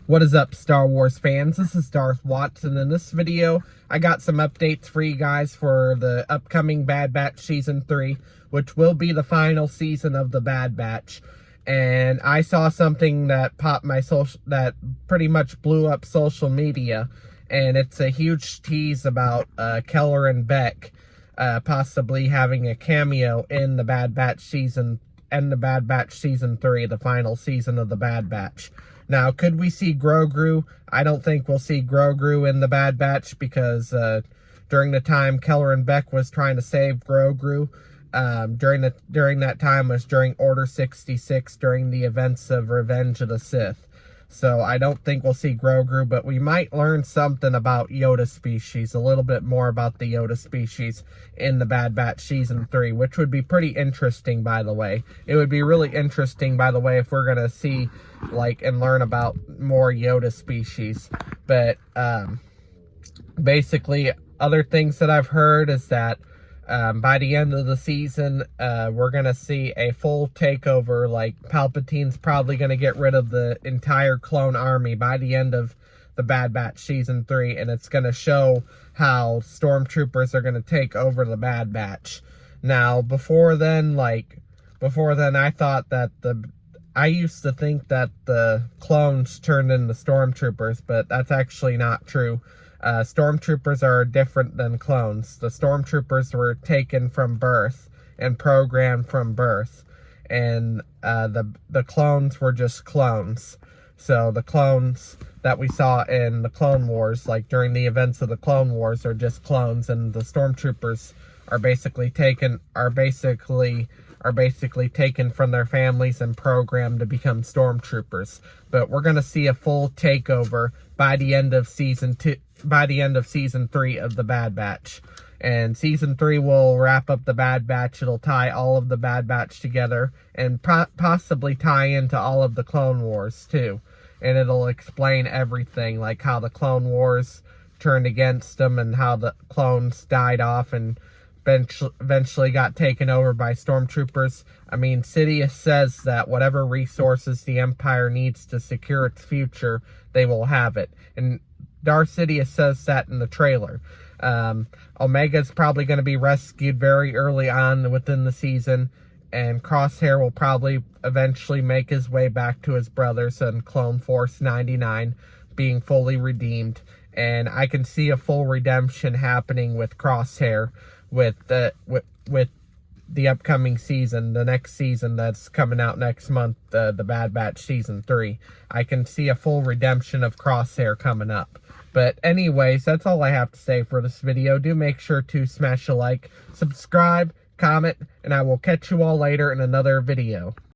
What is up, Star Wars fans? This is Darth Watson. In this video, I got some updates for you guys for the upcoming Bad Batch Season 3, which will be the final season of the Bad Batch. And I saw something that that pretty much blew up social media, and it's a huge tease about Keller and Beck possibly having a cameo in the Bad Batch Season 3, the final season of the Bad Batch. Now, could we see Grogu? I don't think we'll see Grogu in the Bad Batch because during the time Keller and Beck was trying to save Grogu, during that time was during Order 66, during the events of Revenge of the Sith. So I don't think we'll see Grogu, but we might learn something about Yoda species, a little bit more about the Yoda species in the Bad Batch Season 3, which would be pretty interesting, by the way. It would be really interesting, by the way, if we're going to see, and learn about more Yoda species. But, basically, other things that I've heard is that by the end of the season, we're going to see a full takeover. Palpatine's probably going to get rid of the entire clone army by the end of the Bad Batch Season 3, and it's going to show how stormtroopers are going to take over the Bad Batch. Now, before then, I used to think that the clones turned into stormtroopers, but that's actually not true. Stormtroopers are different than clones. The stormtroopers were taken from birth and programmed from birth, and the clones were just clones. So the clones that we saw in the Clone Wars, during the events of the Clone Wars, are just clones, and the stormtroopers are basically taken from their families and programmed to become stormtroopers. But we're going to see a full takeover by the end of Season 3 of the Bad Batch. And Season 3 will wrap up the Bad Batch. It'll tie all of the Bad Batch together and possibly tie into all of the Clone Wars too. And it'll explain everything, like how the Clone Wars turned against them and how the clones died off and eventually got taken over by stormtroopers. I mean, Sidious says that whatever resources the Empire needs to secure its future, they will have it. And Darth Sidious says that in the trailer. Omega's probably going to be rescued very early on within the season, and Crosshair will probably eventually make his way back to his brothers and Clone Force 99 being fully redeemed. And I can see a full redemption happening with Crosshair with the upcoming season, the next season that's coming out next month, the Bad Batch Season 3. I can see a full redemption of Crosshair coming up. But anyways, that's all I have to say for this video. Do make sure to smash a like, subscribe, comment, and I will catch you all later in another video.